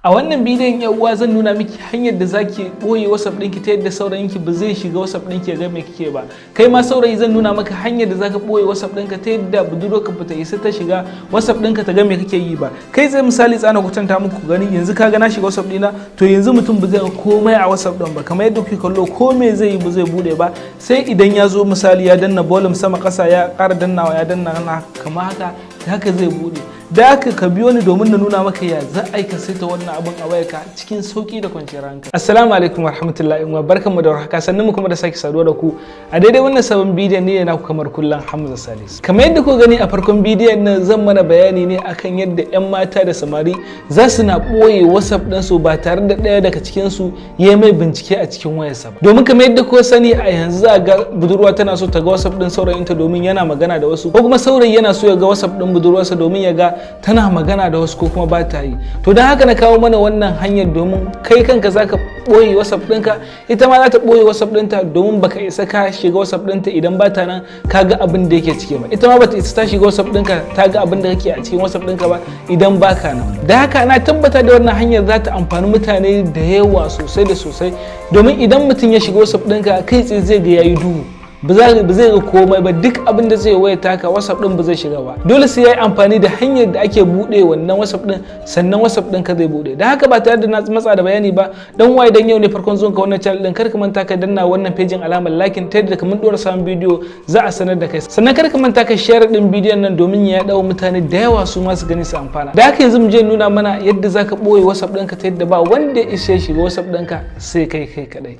A wannan bidiyon yan uwa zan nuna miki hanyar da zaki boye WhatsApp ɗinki ta yadda saurayinki ba zai shiga WhatsApp ɗinki ya ga me kike ba. Kai ma saurayi zan nuna maka hanyar da zaka boye WhatsApp ɗinka ta yadda budurwarka ba ta isa ta shiga WhatsApp ɗinka ta ga me kake yi ba. Kai zai misali tsana kwatanta muku gani yanzu kaga na shiga WhatsApp ɗina to yanzu mutum ba zai ga komai a WhatsApp ɗin ba kamar yadda kuke kallo ko me zai yi ba zai bude ba sai idan ya zo misali ya danna volume sama ƙasa ya ƙara dannawa ya danna kamar haka zai bude. Da haka ka biyo ni domin na nuna maka ya za a ka saita wannan abun a wayarka cikin sauki da kwanciyar hankali. Assalamu alaikum warahmatullahi wa barkanmu da warhaka sannan mu kuma da sake saduwa da ku a daidai wannan sabon bidiyon ne naku kamar kullum Hamza Salisu. Kamar yadda ku gani a farkon bidiyon nan zan mana bayani ne akan yadda yan mata da samari za su na boye WhatsApp din su ba tare da ɗaya daga cikin su ya mai bincike a cikin wayarsa ba. Domin kamar yadda ku sani a yanzu za ga budurwa tana so ta ga WhatsApp din saurayinta domin yana magana da wasu ko kuma saurayi yana so ya ga WhatsApp din budurwarsa domin ya ga tana magana da wasu ko kuma ba ta yi. To don haka na kawo mana wannan hanyar domin kai kanka zaka boye WhatsApp ɗinka ita ma za ta boye WhatsApp ɗinta domin baka isa ka shiga WhatsApp ɗinta idan ba ta nan ka ga abin da yake ciki ba. Ita ma bata isa ta shiga WhatsApp ɗinka ta ga abin da kake a cikin WhatsApp ɗinka ba idan ba ka nan. Da haka na tabbata da wannan hanyar za ta amfani mutane da yawa sosai da sosai domin idan mutum ya shiga WhatsApp ɗinka kai tsaye zai ga yayi duhu. ba zai ga komai ba duk abin da zai waya taka WhatsApp din ba zai shiga ba dole sai yayi amfani da hanyar da ake bude wannan WhatsApp din sannan WhatsApp din ka zai bude da haka ba tare da na matsa da bayani ba dan waye dan yau ne farkon zuwan ka wannan channel din kar ka manta ka danna wannan pejin alamar like ta yadda mun dora sabon bidiyo za a sanar da kai sannan kar ka manta ka share din bidiyon nan domin ya dawo mutane da yawa su ma su gani su amfana da haka yanzu mu je nuna mana yadda zaka boye WhatsApp din ka ta yadda ba wanda ya isa shiga WhatsApp din ka sai kai kadai.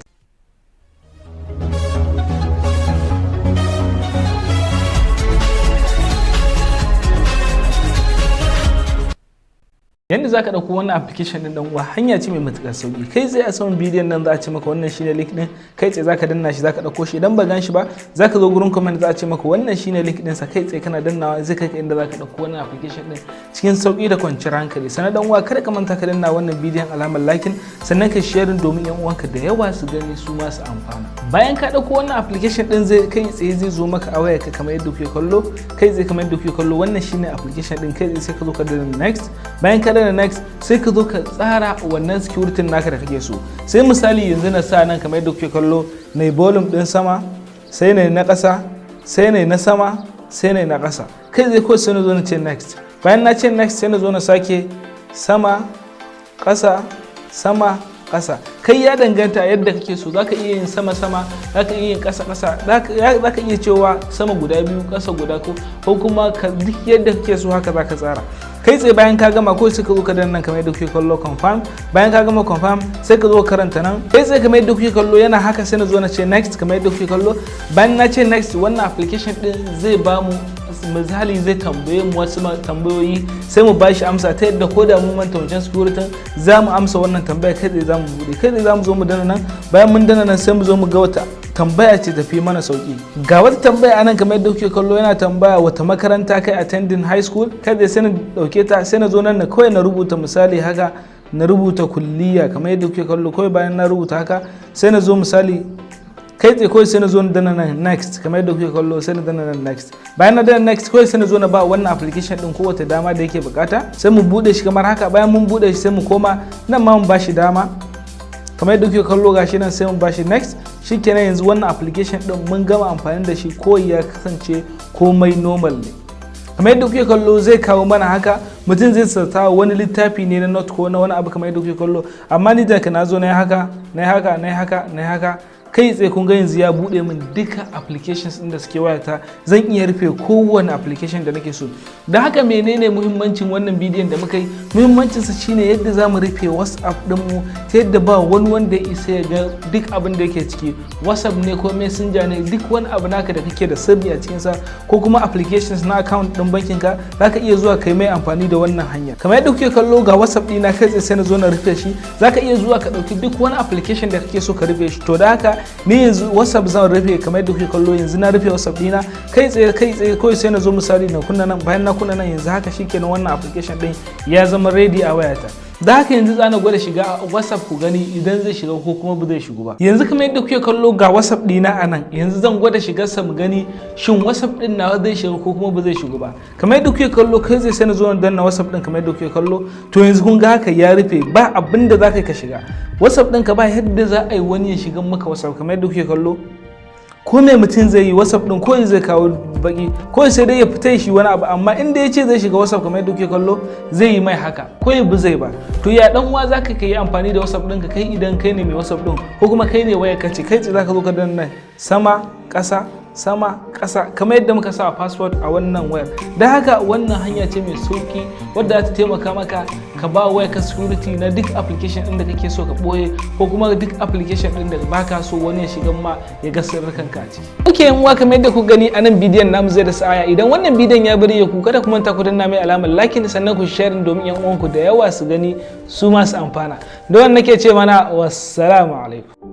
Yanda za ka ɗauko wannan application ɗin uwa hanya ce mai matuƙar sauƙi kai tsaye a saman bidiyon nan za a ce maka wannan shine link ɗin kai tsaye za ka danna shi za ka ɗauko shi idan ba gan shi ba za ka zo gurin comment za a ce maka wannan shine link ɗinsa kai tsaye kana dannawa zai kai ka inda za ka ɗauko wannan application ɗin cikin sauƙi da kwanciyar hankali sannan dan uwa kada ka manta ka danna wannan bidiyon alamar liking sannan ka share domin yan uwanka da yawa su gani su ma su amfana bayan ka ɗauko wannan application ɗin zai kai tsaye zai zo maka a wayarka kamar yadda kuke kallo kai tsaye kamar yadda kuke kallo wannan shine application ɗin kai tsaye sai ka zo ka danna next bayan ka da next sai ka zo ka tsara wannan security naka da kake so sai misali yanzu na sa nan kamar yadda kuke kallo na volume din sama sai na ƙasa sai na sama sai na ƙasa kai zai ko sai na zo na ce next bayan na ce next sai na zo na sake sama ƙasa sama ƙasa kai ya danganta yadda kake so zaka iya yin sama zaka iya yin ƙasa zaka iya cewa sama guda biyu ƙasa guda ko kuma duk yadda kake so haka zaka tsara kai tsaye bayan ka gama ko sai ka zo ka danna nan kamar yadda kuke kallo confirm bayan ka gama confirm sai ka zo karanta nan kai tsaye kamar yadda kuke kallo yana haka sai na zo na ce next kamar yadda kuke kallo bayan na ce next wannan application din zai ba mu misali zai tambaye mu wasu tambayoyi sai mu bashi amsa ta yadda ko da mu manta wancan security za mu amsa wannan tambaya kai tsaye za mu bude kai tsaye za mu zo mu danna nan bayan mun danna nan sai mu zo mu ga wata tambaya ce tafi mana sauki ga wata tambaya anan kamar yadda kuke kallo yana tambaya wata makaranta kai attending high school kada sai na dauke ta sai na zo nan na kawai na rubuta misali haka na rubuta kulliya kamar yadda kuke kallo kawai bayan na rubuta haka sai na zo misali kai tsaye kawai sai na zo na danna nan next kamar yadda kuke kallo sai na danna nan next bayan na danna next kawai sai na zo na ba wannan application din kowace dama da yake bukata sai mu bude shi kamar haka bayan mun bude shi sai mu koma nan ma mun bashi dama kamar yadda kuke kallo gashi nan sai mun bashi next shikenan yanzu wannan application din mun gama amfani da shi ko ya kasance komai normal ne kamar yadda kuke kallo zai kawo mana haka mutum zai sarta wani littafi ne na note ko na wani abu kamar yadda kuke kallo amma ni da ka nazo na haka kai tsaye kun ga yanzu ya bude min duka applications din da suke wayata zan iya rufe kowane application da nake so da haka menene muhimmancin wannan bidiyon da muka yi muhimmancin sa shine yadda zamu rufe WhatsApp din mu ta yadda ba wani wanda ya isa ya ga duk abin da yake ciki WhatsApp ne ko Messenger ne duk wani abu naka da kake da sirri a cikin sa ko kuma applications na account din bankin ka zaka iya zuwa kai mai amfani da wannan hanya kamar yadda kuke kallo ga WhatsApp dina kai tsaye sai na zo na rufe shi zaka iya zuwa ka dauki duk wani application da kake so ka rufe shi to da haka ni yanzu WhatsApp zan rufe kamar yadda kuke kallo yanzu na rufe WhatsApp dina kai tsaye kawai sai na zo misali na kunna nan bayan na kunna nan yanzu haka shikenan wannan application din ya zama ready a wayata da haka yanzu za na gwada shiga WhatsApp ku gani idan zai shiga ko kuma ba zai shigo ba. Yanzu kamar yadda kuke kallo ga WhatsApp dina a nan, yanzu zan gwada shigar sa mu gani shin WhatsApp din nawa zai shiga ko kuma ba zai shigo ba. Kamar yadda kuke kallo kai zai sani zuwa danna WhatsApp din kamar yadda kuke kallo, to yanzu kun ga haka ya rufe ba abin da za ka shiga. WhatsApp ɗinka ba yadda za a yi wani ya shiga maka WhatsApp kamar yadda kuke kallo. Ko mai mutum zai yi WhatsApp din ko zai kawo baki ko sai dai ya fita shi wani abu, amma inda ya ce zai shiga WhatsApp kamar yadda kuke kallo zai yi mai haka ko ya bi zai ba. To ya dan uwa zaka kai amfani da WhatsApp ɗinka kai idan kai ne mai WhatsApp din ko kuma kai ne waya kace kai ce zaka zo ka danna sama ƙasa sama ƙasa kamar yadda muka sa password a wannan wayar. Da haka wannan hanya ce mai sauki wadda za ta taimaka maka ka ba waya ka security na duk application ɗin da kake so ka ɓoye ko kuma duk application ɗin da baka so wani ya shiga ma ya ga sirrikan ka ci. Ok yan uwa, kamar yadda ku gani a nan bidiyon namu zai da sa'aya. Idan wannan bidiyon ya bari ku kada ku manta ku danna mai alamar like sannan ku share domin yan uwanku da yawa su gani su ma su amfana. Da wannan nake ce mana wassalamu alaikum.